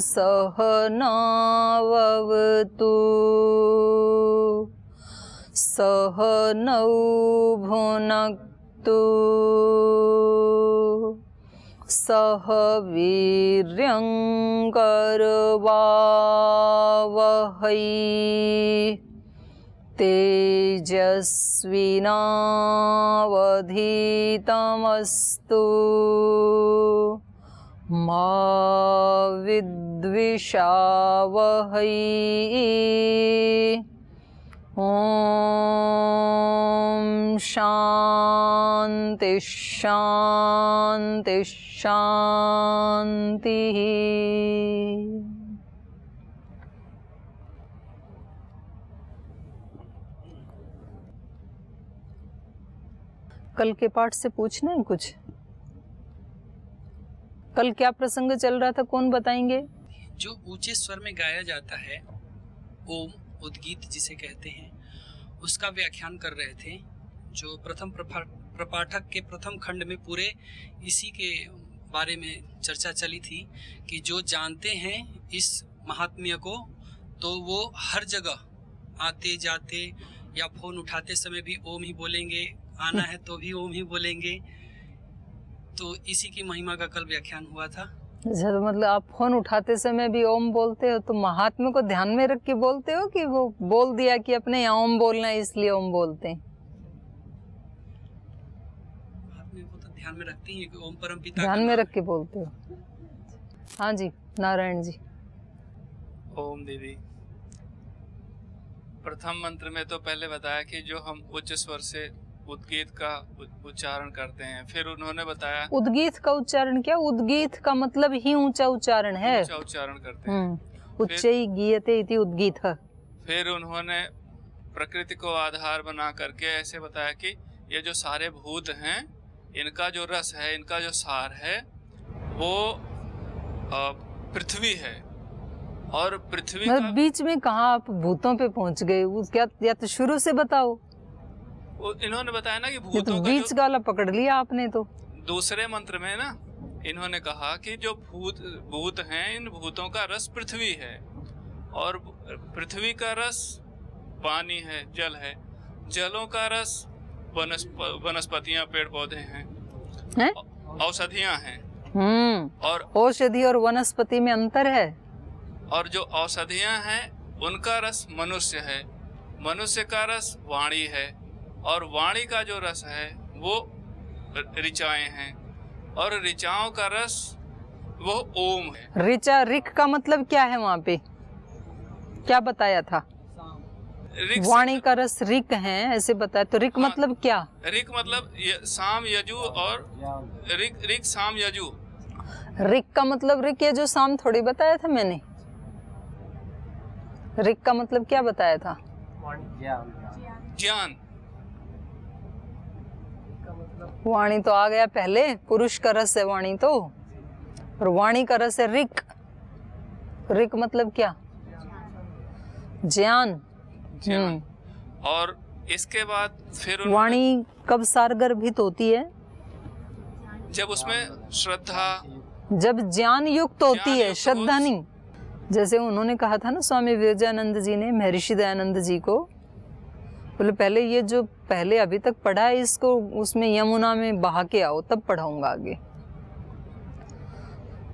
सहनाववतु सहनौ भुनक्तु सह वीर्यं करवावहै तेजस्विनावधीतमस्तु मा विद्विषावहै। ओम शांति शांति शांति। कल के पाठ से पूछना है कुछ? कल क्या प्रसंग चल रहा था, कौन बताएंगे? जो ऊंचे स्वर में गाया जाता है ओम, उद्गीत जिसे कहते हैं, उसका व्याख्यान कर रहे थे। जो प्रथम प्रपाठक के प्रथम खंड में पूरे इसी के बारे में चर्चा चली थी कि जो जानते हैं इस महात्म्य को तो वो हर जगह आते जाते या फोन उठाते समय भी ओम ही बोलेंगे, आना है तो भी ओम ही बोलेंगे। तो इसी की महिमा का कल व्याख्यान हुआ था। अच्छा, तो मतलब आप फोन उठाते समय भी ओम बोलते हो, तो महात्मा को ध्यान में रख के बोलते हो कि वो बोल दिया कि अपने यहाँ ओम बोलना है इसलिए ओम बोलते हैं? महात्मा को तो ध्यान में रखते ही कि ओम परम पिता ध्यान में रख के बोलते हो। हाँ जी, नारायण जी। ओम दीदी, प्रथम मंत्र में तो पहले बताया कि जो हम उच्च स्वर से उद्गीत का उच्चारण करते हैं, फिर उन्होंने बताया उद्गीत का उच्चारण क्या? उद्गीत का मतलब ही ऊंचा उच्चारण है, ऊंचा उच्चारण करते हैं। उच्चै गीयते इति उद्गीत। फिर उन्होंने प्रकृति को आधार बना करके ऐसे बताया कि ये जो सारे भूत हैं, इनका जो रस है, इनका जो सार है, वो पृथ्वी है। और पृथ्वी का बीच में कहाँ आप भूतों पे पहुंच गए? क्या या तो शुरू से बताओ। इन्होंने बताया ना कि भूतों तो बीच का वाला पकड़ लिया आपने। तो दूसरे मंत्र में ना इन्होंने कहा कि जो भूत हैं, इन भूतों का रस पृथ्वी है, और पृथ्वी का रस पानी है, जल है, जलों का रस वनस्पतियां, पेड़ पौधे हैं, औषधियां हैं। और औषधि और वनस्पति में अंतर है। और जो औषधियां हैं उनका रस मनुष्य है, मनुष्य का रस वाणी है, और वाणी का जो रस है वो ऋचाएं हैं, और ऋचाओं का रस वो ओम है। ऋचा, ऋक का मतलब क्या है? वहाँ पे क्या बताया था? वाणी का रस ऋक है ऐसे बताया, तो ऋक मतलब क्या? ऋक मतलब साम यजु, और ऋक साम यजु। ऋक का मतलब ऋक यजु साम थोड़ी बताया था मैंने। ऋक का मतलब क्या बताया था? ज्ञान। वाणी तो आ गया पहले, पुरुष का रस है वाणी तो, और वाणी का रस है ऋक। ऋक मतलब क्या? ज्ञान। और इसके बाद फिर वाणी कब सारगर्भित होती है? जब उसमें श्रद्धा, जब ज्ञान युक्त होती है, श्रद्धा नहीं। जैसे उन्होंने कहा था ना स्वामी विवेकानंद जी ने महर्षि दयानंद जी को, बोले पहले ये जो पहले अभी तक पढ़ा है इसको उसमें यमुना में बहा के आओ, तब पढ़ाऊंगा आगे।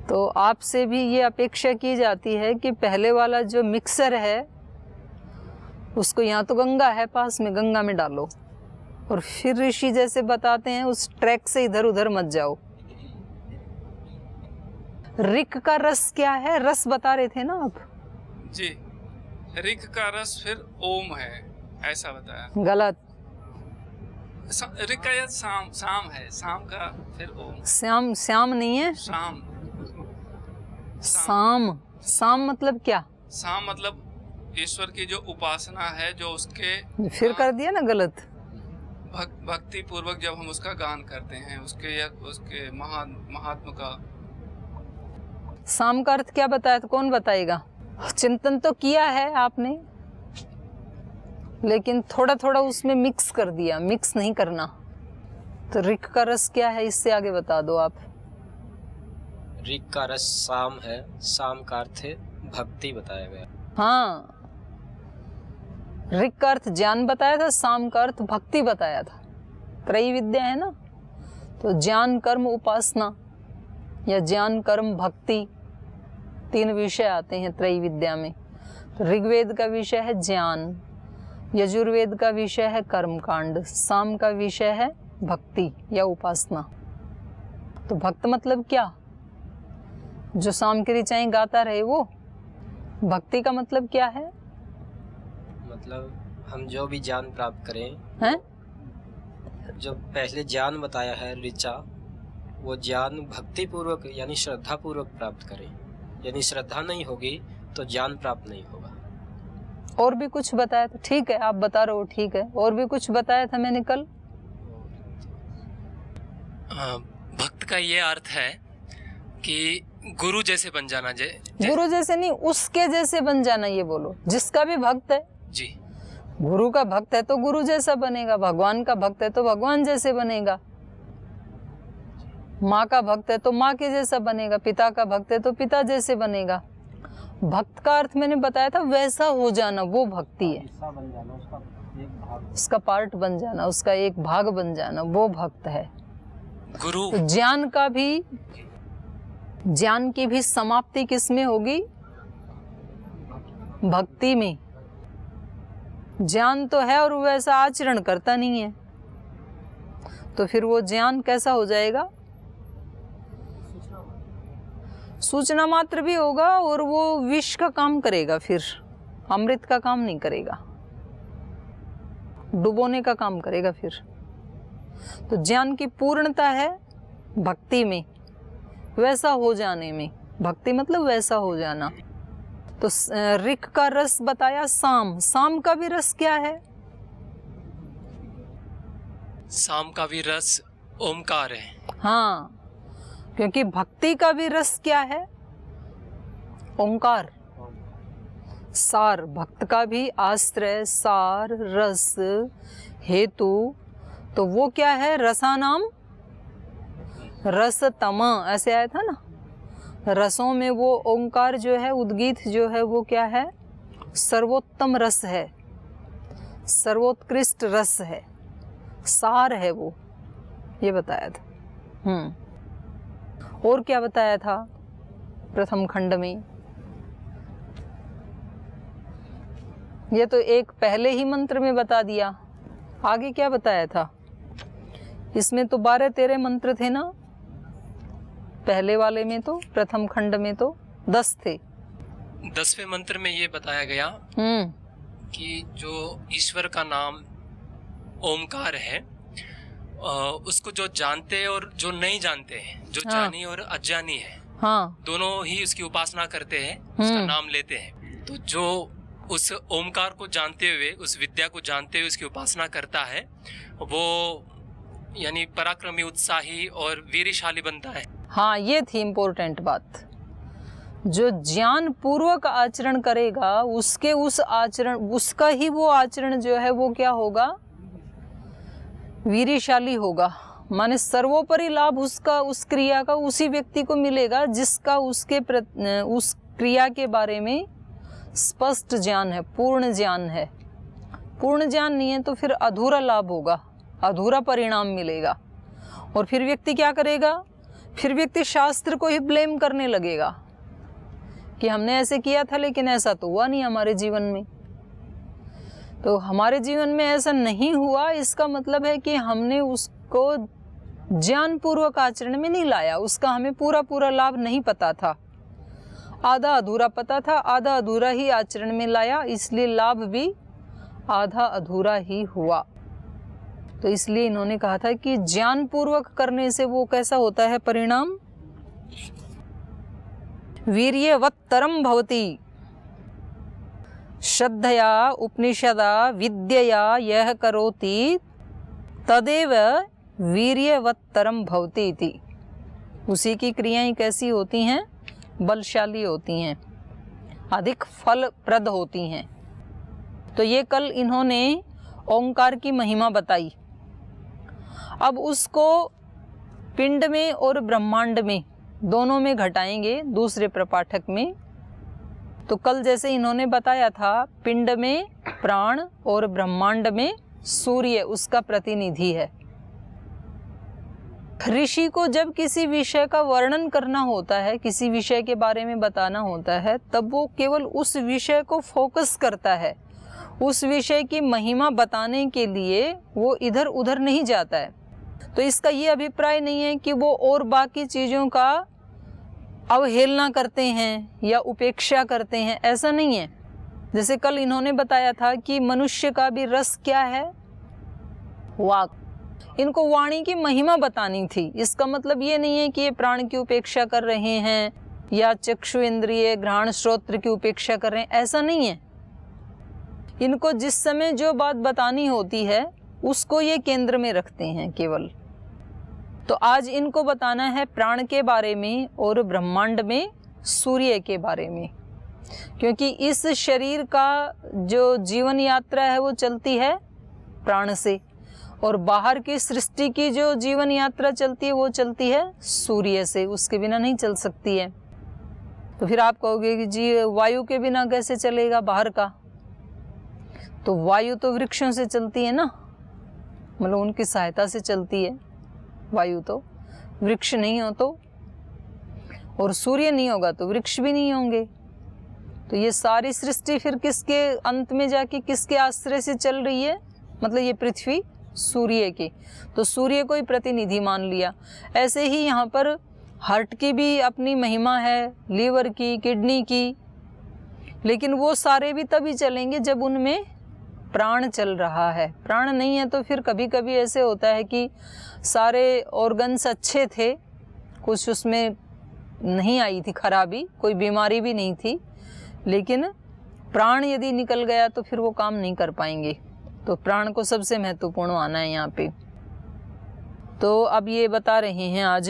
तो आपसे भी ये अपेक्षा की जाती है कि पहले वाला जो मिक्सर है उसको, यहाँ तो गंगा है पास में, गंगा में डालो, और फिर ऋषि जैसे बताते हैं उस ट्रैक से इधर उधर मत जाओ। ऋक का रस क्या है? रस बता रहे थे ना आप जी। ऋक का रस फिर ओम है ऐसा बताया। गलत। ऋक का या साम है, साम का फिर ओम। श्याम, श्याम नहीं है, साम। साम मतलब क्या? साम मतलब ईश्वर की जो उपासना है, जो उसके फिर कर दिया ना गलत। भक्ति पूर्वक जब हम उसका गान करते हैं, उसके महात्म का। साम का अर्थ क्या बताया था? कौन बताएगा? चिंतन तो किया है आपने, लेकिन थोड़ा थोड़ा उसमें मिक्स कर दिया, मिक्स नहीं करना। तो ऋक का रस क्या है, इससे आगे बता दो आप। ऋक का रस साम है, साम का अर्थ है भक्ति बताया गया। हाँ, ऋक का अर्थ ज्ञान बताया था, साम का अर्थ भक्ति बताया था। त्रयी विद्या है ना, तो ज्ञान कर्म उपासना या ज्ञान कर्म भक्ति, 3 विषय आते हैं त्रयी विद्या में। तो ऋग्वेद का विषय है ज्ञान, यजुर्वेद का विषय है कर्मकांड, साम का विषय है भक्ति या उपासना। तो भक्त मतलब क्या? जो साम की ऋचाएं गाता रहे वो। भक्ति का मतलब क्या है? मतलब हम जो भी ज्ञान प्राप्त करें, हैं? जो पहले ज्ञान बताया है ऋचा, वो ज्ञान भक्ति पूर्वक यानी श्रद्धा पूर्वक प्राप्त करें। यानी श्रद्धा नहीं होगी तो ज्ञान प्राप्त नहीं होगा। और भी कुछ बताया था? ठीक है, आप बता रहे हो, ठीक है। और भी कुछ बताया था मैंने कल? भक्त का ये अर्थ है कि गुरु जैसे बन जाना। गुरु जैसे नहीं, उसके जैसे बन जाना, ये बोलो। जिसका भी भक्त है जी, गुरु का भक्त है तो गुरु जैसा बनेगा, भगवान का भक्त है तो भगवान जैसे बनेगा, माँ का भक्त है तो माँ के जैसा बनेगा, पिता का भक्त है तो पिता जैसे बनेगा। भक्त का अर्थ मैंने बताया था वैसा हो जाना, वो भक्ति है। उसका पार्ट बन जाना, उसका एक भाग बन जाना, वो भक्त है। गुरु तो ज्ञान की भी समाप्ति किस में होगी? भक्ति में। ज्ञान तो है और वैसा आचरण करता नहीं है, तो फिर वो ज्ञान कैसा हो जाएगा? सूचना मात्र भी होगा और वो विष का काम करेगा, फिर अमृत का काम नहीं करेगा, डुबोने का काम करेगा फिर। तो ज्ञान की पूर्णता है भक्ति में, वैसा हो जाने में। भक्ति मतलब वैसा हो जाना। तो ऋक का रस बताया साम, साम का भी रस क्या है? साम का भी रस ओमकार है। हाँ, क्योंकि भक्ति का भी रस क्या है? ओंकार। सार, भक्त का भी आश्रय, सार, रस, हेतु, तो वो क्या है? रसानाम रसतम, ऐसे आया था ना। रसों में वो ओंकार जो है, उद्गीत जो है, वो क्या है? सर्वोत्तम रस है, सर्वोत्कृष्ट रस है, सार है वो, ये बताया था। और क्या बताया था प्रथम खंड में? ये तो एक पहले ही मंत्र में बता दिया। आगे क्या बताया था? इसमें तो 12-13 मंत्र थे ना, पहले वाले में तो, प्रथम खंड में तो 10 थे। 10वें मंत्र में ये बताया गया कि जो ईश्वर का नाम ओमकार है, उसको जो जानते हैं और जो नहीं जानते हैं, जो जानी और अज्ञानी है, हाँ, दोनों ही उसकी उपासना करते हैं, उसका नाम लेते हैं। तो जो उस ओमकार को जानते हुए, उस विद्या को जानते हुए उसकी उपासना करता है, वो यानी पराक्रमी, उत्साही और वीरशाली बनता है। हाँ, ये थी इम्पोर्टेंट बात। जो ज्ञान पूर्वक आचरण करेगा, उसके उस आचरण, उसका ही वो आचरण जो है वो क्या होगा? वीरशाली होगा। माने सर्वोपरि लाभ उसका, उस क्रिया का उसी व्यक्ति को मिलेगा जिसका उसके उस क्रिया के बारे में स्पष्ट ज्ञान है, पूर्ण ज्ञान है। पूर्ण ज्ञान नहीं है तो फिर अधूरा लाभ होगा, अधूरा परिणाम मिलेगा। और फिर व्यक्ति क्या करेगा? फिर व्यक्ति शास्त्र को ही ब्लेम करने लगेगा कि हमने ऐसे किया था लेकिन ऐसा तो हुआ नहीं हमारे जीवन में। तो हमारे जीवन में ऐसा नहीं हुआ, इसका मतलब है कि हमने उसको ज्ञान पूर्वक आचरण में नहीं लाया, उसका हमें पूरा पूरा लाभ नहीं पता था, आधा अधूरा पता था, आधा अधूरा ही आचरण में लाया, इसलिए लाभ भी आधा अधूरा ही हुआ। तो इसलिए इन्होंने कहा था कि ज्ञान पूर्वक करने से वो कैसा होता है परिणाम? वीर्यवत्तरम भवति। श्रद्धया उपनिषदा विद्यया यह करोति तदेव वीर्यवत्तरम भवति इति। उसी की क्रियाएं कैसी होती हैं? बलशाली होती हैं, अधिक फलप्रद होती हैं। तो ये कल इन्होंने ओंकार की महिमा बताई। अब उसको पिंड में और ब्रह्मांड में दोनों में घटाएंगे दूसरे प्रपाठक में। तो कल जैसे इन्होंने बताया था, पिंड में प्राण और ब्रह्मांड में सूर्य उसका प्रतिनिधि है। ऋषि को जब किसी विषय का वर्णन करना होता है, किसी विषय के बारे में बताना होता है, तब वो केवल उस विषय को फोकस करता है। उस विषय की महिमा बताने के लिए वो इधर उधर नहीं जाता है। तो इसका ये अभिप्राय नहीं है कि वो और बाकी चीज़ों का अवहेलना करते हैं या उपेक्षा करते हैं, ऐसा नहीं है। जैसे कल इन्होंने बताया था कि मनुष्य का भी रस क्या है, वाक। इनको वाणी की महिमा बतानी थी। इसका मतलब ये नहीं है कि ये प्राण की उपेक्षा कर रहे हैं या चक्षु इंद्रिय घ्राण श्रोत्र की उपेक्षा कर रहे हैं, ऐसा नहीं है। इनको जिस समय जो बात बतानी होती है उसको ये केंद्र में रखते हैं केवल। तो आज इनको बताना है प्राण के बारे में और ब्रह्मांड में सूर्य के बारे में, क्योंकि इस शरीर का जो जीवन यात्रा है वो चलती है प्राण से, और बाहर की सृष्टि की जो जीवन यात्रा चलती है वो चलती है सूर्य से, उसके बिना नहीं चल सकती है। तो फिर आप कहोगे कि जी वायु के बिना कैसे चलेगा बाहर का? तो वायु तो वृक्षों से चलती है ना, मतलब उनकी सहायता से चलती है वायु। तो वृक्ष नहीं हो तो, और सूर्य नहीं होगा तो वृक्ष भी नहीं होंगे। तो ये सारी सृष्टि फिर किसके अंत में जाके किसके आश्रय से चल रही है? मतलब ये पृथ्वी सूर्य की। तो सूर्य को ही प्रतिनिधि मान लिया। ऐसे ही यहाँ पर हार्ट की भी अपनी महिमा है, लीवर की, किडनी की, लेकिन वो सारे भी तभी चलेंगे जब उनमें प्राण चल रहा है। प्राण नहीं है तो फिर कभी कभी ऐसे होता है कि सारे ऑर्गन्स अच्छे थे, कुछ उसमें नहीं आई थी खराबी, कोई बीमारी भी नहीं थी, लेकिन प्राण यदि निकल गया तो फिर वो काम नहीं कर पाएंगे। तो प्राण को सबसे महत्वपूर्ण आना है यहाँ पे। तो अब ये बता रहे हैं, आज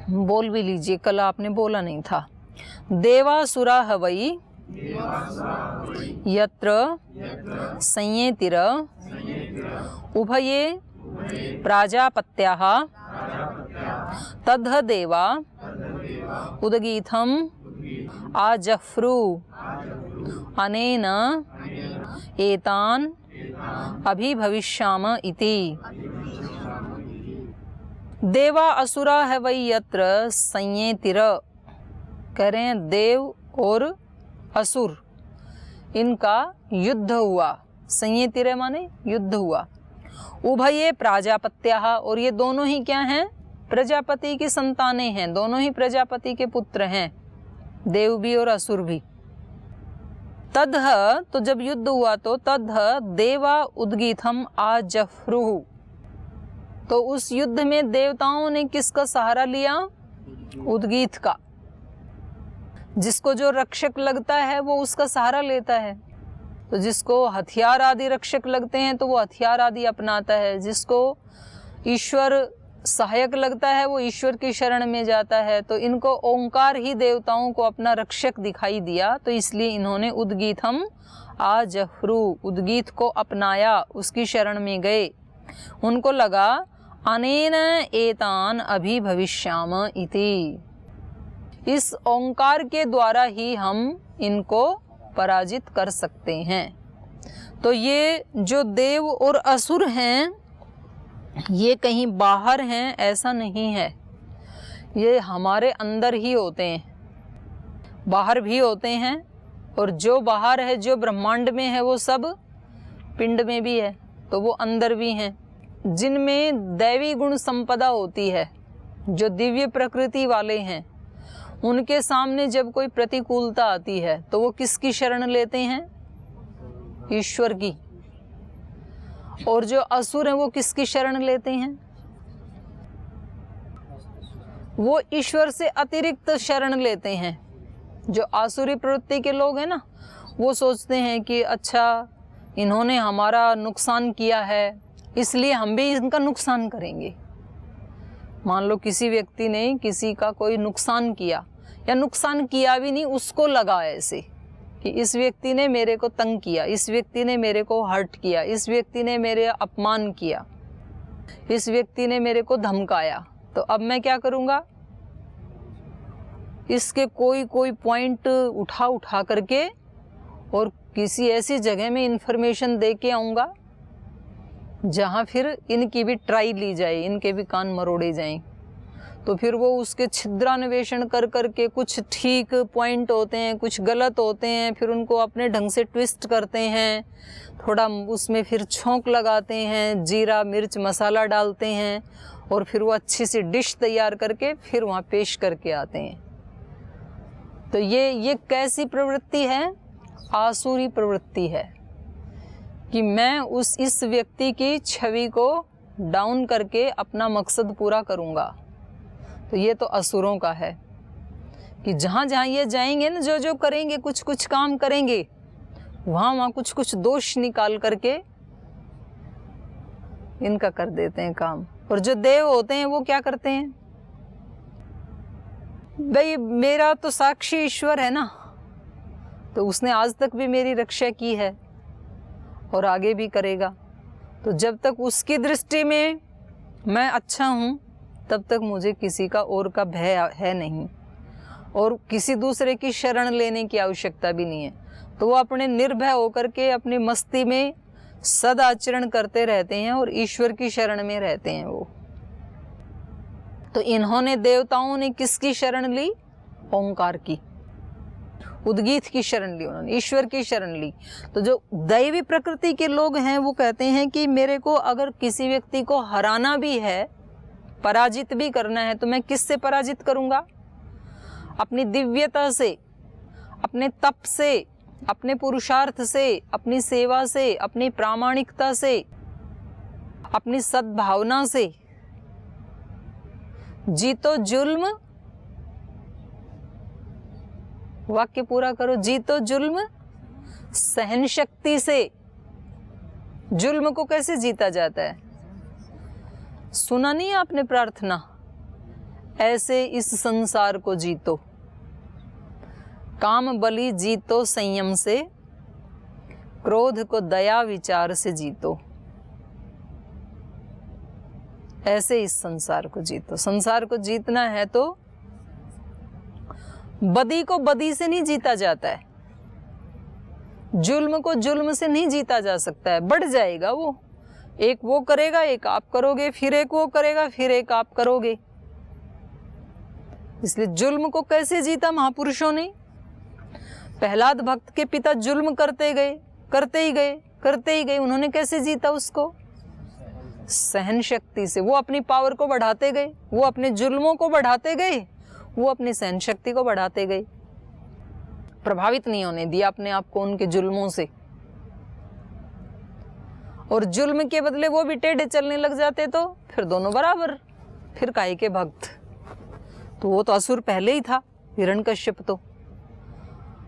बोल भी लीजिए, कल आपने बोला नहीं था। देवासुरा हवई यत्र संयेतिर उभये प्राजापत्याः तद्ध देवा उदगीथम आजफ्रु अनेन एतान अभिभविष्याम इति। देवा असुरा है वही यत्र संयेतिर, कह रहे हैं देव और असुर इनका युद्ध हुआ। संयेतिर माने युद्ध हुआ। उभये प्राजापत्याः, और ये दोनों ही क्या हैं? प्रजापति की संतानें हैं, दोनों ही प्रजापति के पुत्र हैं, देव भी और असुर भी। तद्ध, तो जब युद्ध हुआ तो तद्ध देवा उद्गीथम आजफ्रुः, तो उस युद्ध में देवताओं ने किसका सहारा लिया? उद्गीथ का। जिसको जो रक्षक लगता है वो उसका सहारा लेता है। तो जिसको हथियार आदि रक्षक लगते हैं तो वो हथियार आदि अपनाता है। जिसको ईश्वर सहायक लगता है वो ईश्वर की शरण में जाता है। तो इनको ओंकार ही देवताओं को अपना रक्षक दिखाई दिया, तो इसलिए इन्होंने उद्गीथम आजफ्रु, उद्गीत को अपनाया, उसकी शरण में गए। उनको लगा अनेन एतान अभिभविष्याम इति, इस ओंकार के द्वारा ही हम इनको पराजित कर सकते हैं। तो ये जो देव और असुर हैं ये कहीं बाहर हैं ऐसा नहीं है, ये हमारे अंदर ही होते हैं, बाहर भी होते हैं। और जो बाहर है, जो ब्रह्मांड में है, वो सब पिंड में भी है, तो वो अंदर भी हैं। जिनमें दैवी गुण संपदा होती है, जो दिव्य प्रकृति वाले हैं, उनके सामने जब कोई प्रतिकूलता आती है तो वो किसकी शरण लेते हैं? ईश्वर की। और जो असुर हैं वो किसकी शरण लेते हैं? वो ईश्वर से अतिरिक्त शरण लेते हैं। जो आसुरी प्रवृत्ति के लोग हैं ना, वो सोचते हैं कि अच्छा इन्होंने हमारा नुकसान किया है इसलिए हम भी इनका नुकसान करेंगे। मान लो किसी व्यक्ति ने किसी का कोई नुकसान किया, या नुकसान किया भी नहीं, उसको लगा ऐसे कि इस व्यक्ति ने मेरे को तंग किया, इस व्यक्ति ने मेरे को हर्ट किया, इस व्यक्ति ने मेरे अपमान किया, इस व्यक्ति ने मेरे को धमकाया, तो अब मैं क्या करूँगा? इसके कोई कोई पॉइंट उठा करके और किसी ऐसी जगह में इन्फॉर्मेशन दे के आऊँगा जहाँ फिर इनकी भी ट्राई ली जाए, इनके भी कान मरोड़े जाएं। तो फिर वो उसके छिद्रान्वेषण कर करके कुछ ठीक पॉइंट होते हैं, कुछ गलत होते हैं, फिर उनको अपने ढंग से ट्विस्ट करते हैं, थोड़ा उसमें फिर छौंक लगाते हैं, जीरा मिर्च मसाला डालते हैं और फिर वो अच्छी सी डिश तैयार करके फिर वहाँ पेश करके आते हैं। तो ये कैसी प्रवृत्ति है? आसुरी प्रवृत्ति है कि मैं इस व्यक्ति की छवि को डाउन करके अपना मकसद पूरा करूँगा। तो ये तो असुरों का है कि जहाँ जहाँ ये जाएंगे ना, जो जो करेंगे, कुछ कुछ काम करेंगे, वहाँ कुछ कुछ दोष निकाल करके इनका कर देते हैं काम। और जो देव होते हैं वो क्या करते हैं? भाई मेरा तो साक्षी ईश्वर है ना, तो उसने आज तक भी मेरी रक्षा की है और आगे भी करेगा। तो जब तक उसकी दृष्टि में मैं अच्छा हूँ तब तक मुझे किसी का और का भय है नहीं और किसी दूसरे की शरण लेने की आवश्यकता भी नहीं है। तो वो अपने निर्भय होकर के अपनी मस्ती में सदाचरण करते रहते हैं और ईश्वर की शरण में रहते हैं वो। तो इन्होंने, देवताओं ने किसकी शरण ली? ओंकार की, उद्गीत की शरण ली, उन्होंने ईश्वर की शरण ली। तो जो दैवी प्रकृति के लोग हैं वो कहते हैं कि मेरे को अगर किसी व्यक्ति को हराना भी है, पराजित भी करना है, तो मैं किससे पराजित करूंगा? अपनी दिव्यता से, अपने तप से, अपने पुरुषार्थ से, अपनी सेवा से, अपनी प्रामाणिकता से, अपनी सद्भावना से। जीतो जुल्म, वाक्य पूरा करो, जीतो जुल्म सहन शक्ति से। जुल्म को कैसे जीता जाता है? सुना नहीं आपने प्रार्थना? ऐसे इस संसार को जीतो, काम बलि जीतो संयम से, क्रोध को दया विचार से जीतो। ऐसे इस संसार को जीतो। संसार को जीतना है तो बदी को बदी से नहीं जीता जाता है, जुल्म को जुल्म से नहीं जीता जा सकता है, बढ़ जाएगा वो। एक वो करेगा, एक आप करोगे, फिर एक वो करेगा, फिर एक आप करोगे। इसलिए जुल्म को कैसे जीता महापुरुषों ने? प्रहलाद भक्त के पिता जुल्म करते गए, करते ही गए, करते ही गए। उन्होंने कैसे जीता उसको? सहन शक्ति से। वो अपनी पावर को बढ़ाते गए, वो अपने जुल्मों को बढ़ाते गए, वो अपनी सहन शक्ति को बढ़ाते गए। प्रभावित नहीं होने दिया अपने आप को उनके जुल्मों से। और जुल्म के बदले वो भी टेढ़े चलने लग जाते तो फिर दोनों बराबर, फिर काहे के भक्त। तो वो तो असुर पहले ही था, हिरण्यकश्यप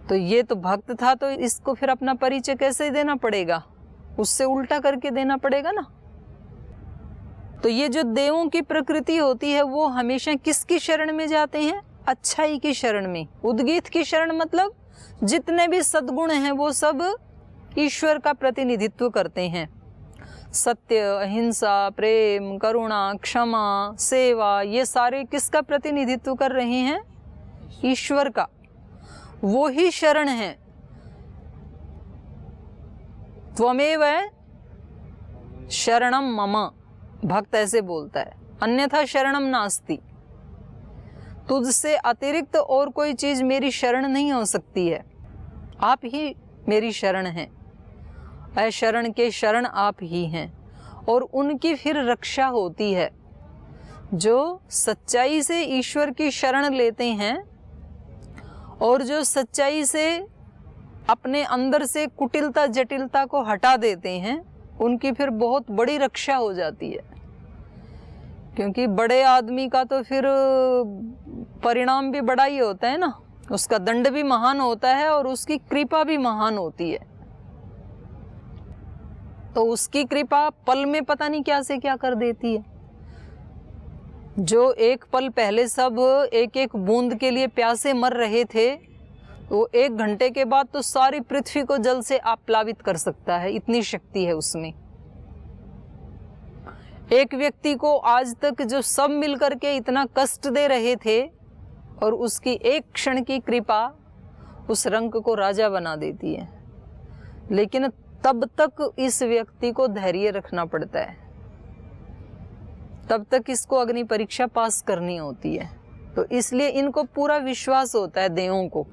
तो ये तो भक्त था, तो इसको फिर अपना परिचय कैसे देना पड़ेगा? उससे उल्टा करके देना पड़ेगा ना। तो ये जो देवों की प्रकृति होती है वो हमेशा किसकी शरण में जाते हैं? अच्छाई की शरण में। उद्गीत की शरण मतलब जितने भी सद्गुण हैं वो सब ईश्वर का प्रतिनिधित्व करते हैं। सत्य, अहिंसा, प्रेम, करुणा, क्षमा, सेवा, ये सारे किसका प्रतिनिधित्व कर रहे हैं? ईश्वर का। वो ही शरण है। त्वमेव शरणम मम, भक्त ऐसे बोलता है, अन्यथा शरणम नास्ति। तुझसे अतिरिक्त और कोई चीज मेरी शरण नहीं हो सकती है, आप ही मेरी शरण हैं। अशरण के शरण आप ही हैं। और उनकी फिर रक्षा होती है। जो सच्चाई से ईश्वर की शरण लेते हैं और जो सच्चाई से अपने अंदर से कुटिलता जटिलता को हटा देते हैं, उनकी फिर बहुत बड़ी रक्षा हो जाती है। क्योंकि बड़े आदमी का तो फिर परिणाम भी बड़ा ही होता है ना, उसका दंड भी महान होता है और उसकी कृपा भी महान होती है। तो उसकी कृपा पल में पता नहीं क्या से क्या कर देती है। जो एक पल पहले सब एक एक बूंद के लिए प्यासे मर रहे थे, वो 1 घंटे के बाद तो सारी पृथ्वी को जल से आप्लावित कर सकता है, इतनी शक्ति है उसमें। एक व्यक्ति को आज तक जो सब मिलकर के इतना कष्ट दे रहे थे, और उसकी एक क्षण की कृपा उस रंक को राजा बना देती है। लेकिन तब तक इस व्यक्ति को धैर्य रखना पड़ता है, तब तक इसको अग्नि परीक्षा पास करनी होती है। तो इसलिए इनको पूरा विश्वास होता है देवों को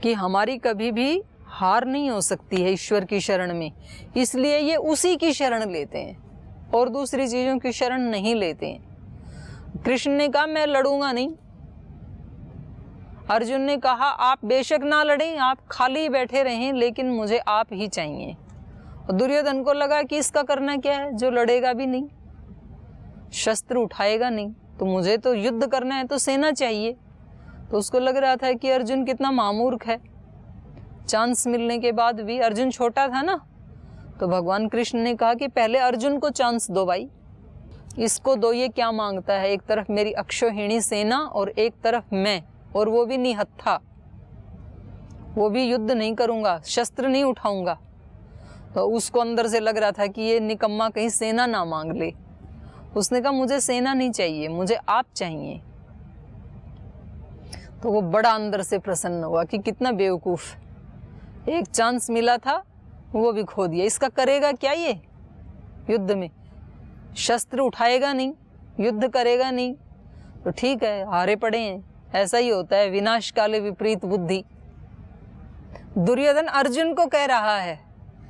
कि हमारी कभी भी हार नहीं हो सकती है ईश्वर की शरण में, इसलिए ये उसी की शरण लेते हैं और दूसरी चीजों की शरण नहीं लेते हैं। कृष्ण ने कहा मैं लड़ूंगा नहीं, अर्जुन ने कहा आप बेशक ना लड़ें, आप खाली बैठे रहें, लेकिन मुझे आप ही चाहिए। और दुर्योधन को लगा कि इसका करना क्या है, जो लड़ेगा भी नहीं, शस्त्र उठाएगा नहीं, तो मुझे तो युद्ध करना है, तो सेना चाहिए। तो उसको लग रहा था कि अर्जुन कितना महामूर्ख है, चांस मिलने के बाद भी, अर्जुन छोटा था ना, तो भगवान कृष्ण ने कहा कि पहले अर्जुन को चांस दो भाई, इसको दो, ये क्या मांगता है, एक तरफ मेरी अक्षौहिणी सेना और एक तरफ मैं, और वो भी निहत्था, वो भी युद्ध नहीं करूंगा, शस्त्र नहीं उठाऊंगा। तो उसको अंदर से लग रहा था कि ये निकम्मा कहीं सेना ना मांग ले। उसने कहा मुझे सेना नहीं चाहिए, मुझे आप चाहिए। तो वो बड़ा अंदर से प्रसन्न हुआ कि कितना बेवकूफ, एक चांस मिला था वो भी खो दिया। इसका करेगा क्या ये युद्ध में, शस्त्र उठाएगा नहीं, युद्ध करेगा नहीं, तो ठीक है हारे पड़े हैं। ऐसा ही होता है, विनाश काले विपरीत बुद्धि। दुर्योधन अर्जुन को कह रहा है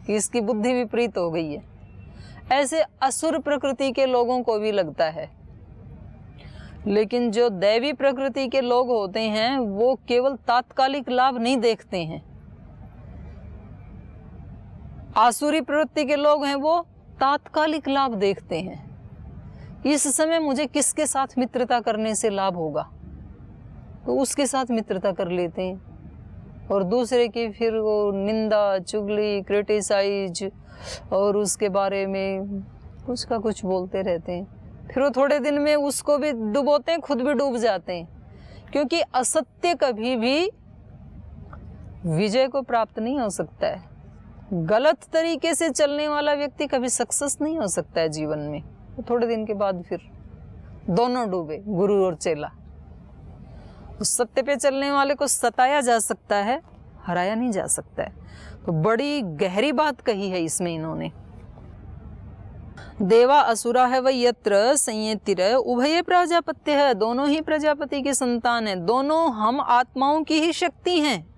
कि इसकी बुद्धि विपरीत हो गई है। ऐसे असुर प्रकृति के लोगों को भी लगता है, लेकिन जो दैवी प्रकृति के लोग होते हैं वो केवल तात्कालिक लाभ नहीं देखते हैं। आसुरी प्रवृत्ति के लोग हैं वो तात्कालिक लाभ देखते हैं। इस समय मुझे किसके साथ मित्रता करने से लाभ होगा, तो उसके साथ मित्रता कर लेते हैं, और दूसरे की फिर वो निंदा, चुगली, क्रिटिसाइज और उसके बारे में कुछ का कुछ बोलते रहते हैं। फिर वो थोड़े दिन में उसको भी डुबोते हैं, खुद भी डूब जाते हैं, क्योंकि असत्य कभी भी विजय को प्राप्त नहीं हो सकता है। गलत तरीके से चलने वाला व्यक्ति कभी सक्सेस नहीं हो सकता है जीवन में। तो थोड़े दिन के बाद फिर दोनों डूबे, गुरु और चेला। उस सत्य पे चलने वाले को सताया जा सकता है, हराया नहीं जा सकता है। तो बड़ी गहरी बात कही है इसमें इन्होंने। देवा असुरा है वह यत्र संयेतिर उभय प्रजापत्य है, दोनों ही प्रजापति की संतान है, दोनों हम आत्माओं की ही शक्ति हैं।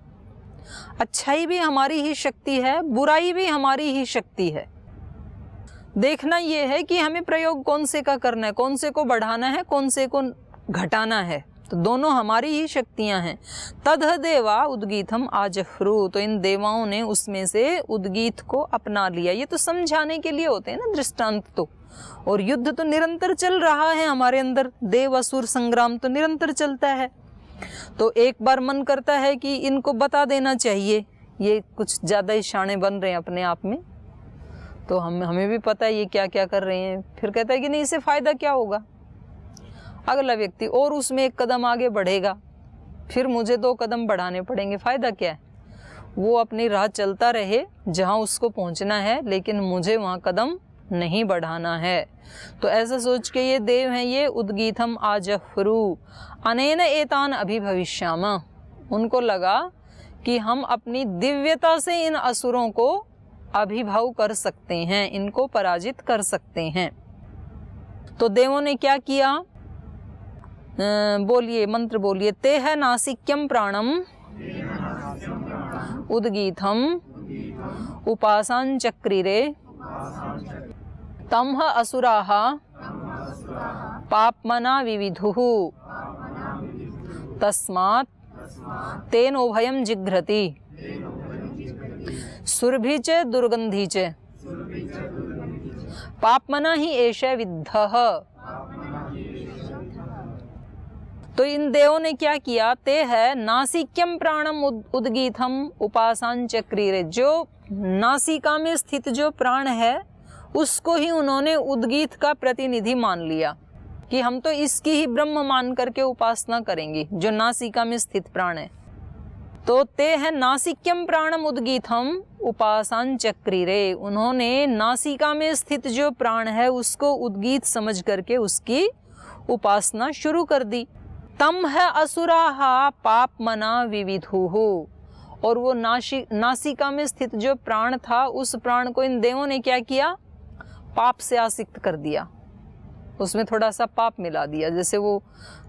अच्छाई भी हमारी ही शक्ति है, बुराई भी हमारी ही शक्ति है। देखना यह है कि हमें प्रयोग कौन से का करना है, कौन से को बढ़ाना है, कौन से को घटाना है। तो दोनों हमारी ही शक्तियां हैं। तद देवा उद्गीतम आजफ्रू, तो इन देवाओं ने उसमें से उद्गीत को अपना लिया। ये तो समझाने के लिए होते हैं ना दृष्टांत तो, और युद्ध तो निरंतर चल रहा है हमारे अंदर, देव असुर संग्राम तो निरंतर चलता है। तो एक बार मन करता है कि इनको बता देना चाहिए, ये कुछ ज़्यादा ही शाणे बन रहे हैं अपने आप में, तो हमें भी पता है ये क्या क्या कर रहे हैं। फिर कहता है कि नहीं, इससे फ़ायदा क्या होगा। अगला व्यक्ति और उसमें एक कदम आगे बढ़ेगा, फिर मुझे 2 कदम बढ़ाने पड़ेंगे, फ़ायदा क्या है। वो अपनी राह चलता रहे जहाँ उसको पहुँचना है, लेकिन मुझे वहाँ कदम नहीं बढ़ाना है। तो ऐसा सोच के ये देव हैं, ये उद्गीतम आजफ्रू अनेन एतान अभिभविष्यामा, उनको लगा कि हम अपनी दिव्यता से इन असुरों को अभिभव कर सकते हैं, इनको पराजित कर सकते हैं। तो देवों ने क्या किया, बोलिए मंत्र बोलिए। ते है नासिक्यम प्राणम उद्गीतम उपासां चक्रिरे तम असुराः पापमना विविधुः तस्मात् तेन उभयं जिघ्रति सुरभि च दुर्गंधि च पापमना ही एष विद्धः। तो इन देवों ने क्या किया, ते है नासिक्यम प्राणम उद्गीतम उपासां चक्रिरे, जो नासिका में स्थित जो प्राण है उसको ही उन्होंने उद्गीत का प्रतिनिधि मान लिया कि हम तो इसकी ही ब्रह्म मान करके उपासना करेंगे, जो नासिका में स्थित प्राण है। तो ते है नासिक्यम प्राणम उद्गीतम उपासां चक्रिरे, उन्होंने नासिका में स्थित जो प्राण है उसको उद्गीत समझ करके उसकी उपासना शुरू कर दी। तम है असुराहा पाप मना विविधुः, और वो नासिका में स्थित जो प्राण था उस प्राण को इन देवों ने क्या किया, पाप से आसक्त कर दिया, उसमें थोड़ा सा पाप मिला दिया। जैसे वो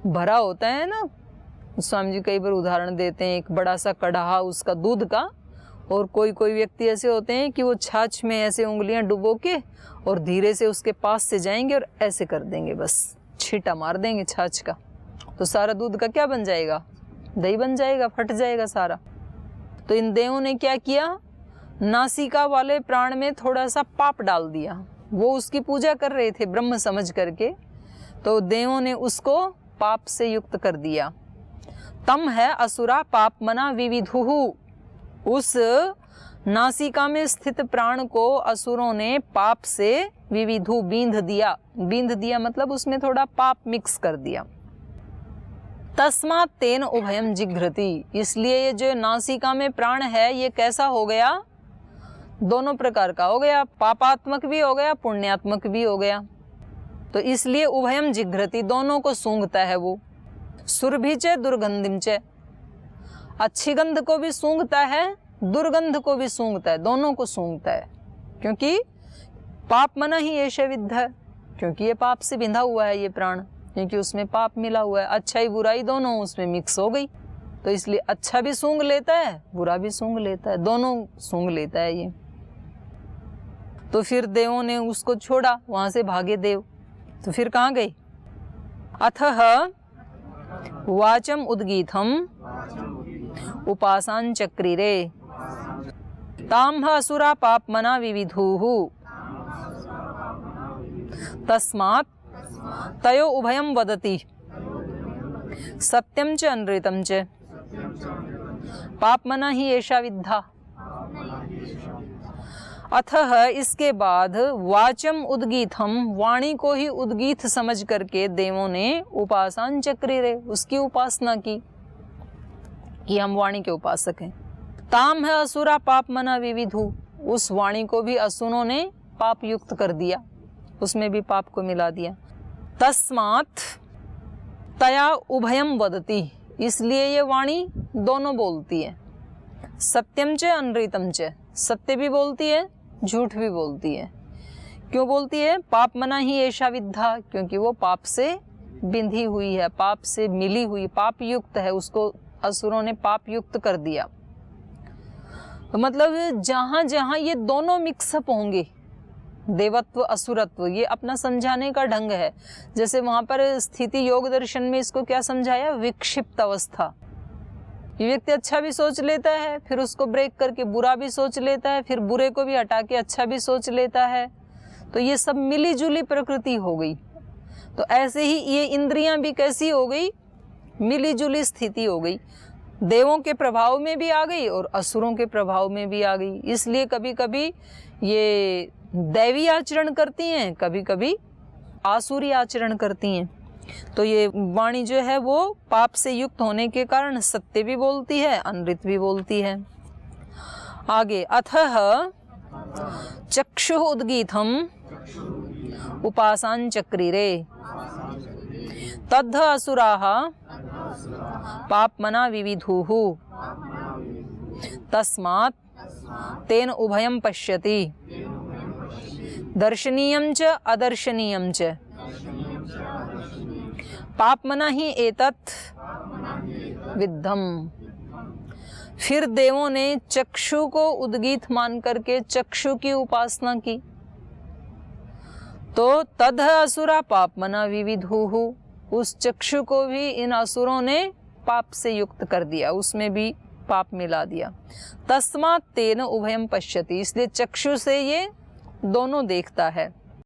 भरा होता है ना, स्वामी जी कई बार उदाहरण देते हैं, एक बड़ा सा कढ़ा उसका दूध का, और कोई कोई व्यक्ति ऐसे होते हैं कि वो छाछ में ऐसे उंगलियां डुबो के और धीरे से उसके पास से जाएंगे और ऐसे कर देंगे, बस छींटा मार देंगे छाछ का, तो सारा दूध का क्या बन जाएगा, दही बन जाएगा, फट जाएगा सारा। तो इन देवों ने क्या किया, नासिका वाले प्राण में थोड़ा सा पाप डाल दिया। वो उसकी पूजा कर रहे थे ब्रह्म समझ करके, तो देवों ने उसको पाप से युक्त कर दिया। तम है असुरा पाप मना विविधुः, उस नासिका में स्थित प्राण को असुरों ने पाप से विविधु बींध दिया। बींध दिया मतलब उसमें थोड़ा पाप मिक्स कर दिया। तस्मात् तेन उभयम जिघ्रति, इसलिए ये जो नासिका में प्राण है ये कैसा हो गया, दोनों प्रकार का हो गया, पापात्मक भी हो गया, पुण्यात्मक भी हो गया। तो इसलिए उभयम जिघ्रति, दोनों को सूंघता है वो। सुरभि च दुर्गंधिम च, अच्छी गंध को भी सूंघता है, दुर्गंध को भी सूंघता है, दोनों को सूंघता है। क्योंकि पाप मना ही ऐश विद्ध है, क्योंकि ये पाप से बिंधा हुआ है ये प्राण, क्योंकि उसमें पाप मिला हुआ है, अच्छाई बुराई दोनों उसमें मिक्स हो गई, तो इसलिए अच्छा भी सूंघ लेता है, बुरा भी सूंघ लेता है, दोनों सूंघ लेता है ये। तो फिर देवों ने उसको छोड़ा, वहां से भागे देव। तो फिर कहाँ गए, अथः वाचम उद्गीतम उपासां चक्रिरे ताम्ह असुरा पाप मना विविधुः तस्मात् तयो उभयं वदति सत्यं च अनृतं च पाप मना ही एषा विद्धा। अतः इसके बाद वाचम उद्गीतम, वाणी को ही उद्गीत समझ करके देवों ने उपासन चक्रिरे, उसकी उपासना की कि हम वाणी के उपासक हैं। ताम है असुरा पाप मना विविधु, उस वाणी को भी असुरों ने पाप युक्त कर दिया, उसमें भी पाप को मिला दिया। तस्मात् तया उभयम वदति, इसलिए ये वाणी दोनों बोलती है। सत्यम च अनृतम च, सत्य भी बोलती है, झूठ भी बोलती है। क्यों बोलती है, पाप मना ही ऐशा विद्धा, क्योंकि वो पाप से बिंधी हुई है, पाप से मिली हुई, पाप युक्त है, उसको असुरों ने पाप युक्त कर दिया। तो मतलब जहां जहां ये दोनों मिक्सअप होंगे, देवत्व असुरत्व, ये अपना समझाने का ढंग है। जैसे वहां पर स्थिति योग दर्शन में इसको क्या समझाया, विक्षिप्त अवस्था। ये व्यक्ति अच्छा भी सोच लेता है, फिर उसको ब्रेक करके बुरा भी सोच लेता है, फिर बुरे को भी हटा के अच्छा भी सोच लेता है। तो ये सब मिली जुली प्रकृति हो गई। तो ऐसे ही ये इंद्रियां भी कैसी हो गई, मिली जुली स्थिति हो गई, देवों के प्रभाव में भी आ गई और असुरों के प्रभाव में भी आ गई। इसलिए कभी कभी ये दैवी आचरण करती हैं, कभी कभी आसुरी आचरण करती हैं। तो ये वाणी जो है वो पाप से युक्त होने के कारण सत्य भी बोलती है, अनृत भी बोलती है। आगे, अथः चक्षु उद्गीतम उपासां चक्रिरे तद्ध असुराः पापमना विविधुः तस्मात् तेन उभयं पश्यति दर्शनीयं च अदर्शनीयं च पापमना ही एतत् विद्धम। फिर देवों ने चक्षु को उद्गीत मान करके चक्षु की उपासना की। तो तद असुरा पापमना विविधुः, उस चक्षु को भी इन असुरों ने पाप से युक्त कर दिया, उसमें भी पाप मिला दिया। तस्मात् तेन उभयं पश्यति, इसलिए चक्षु से ये दोनों देखता है।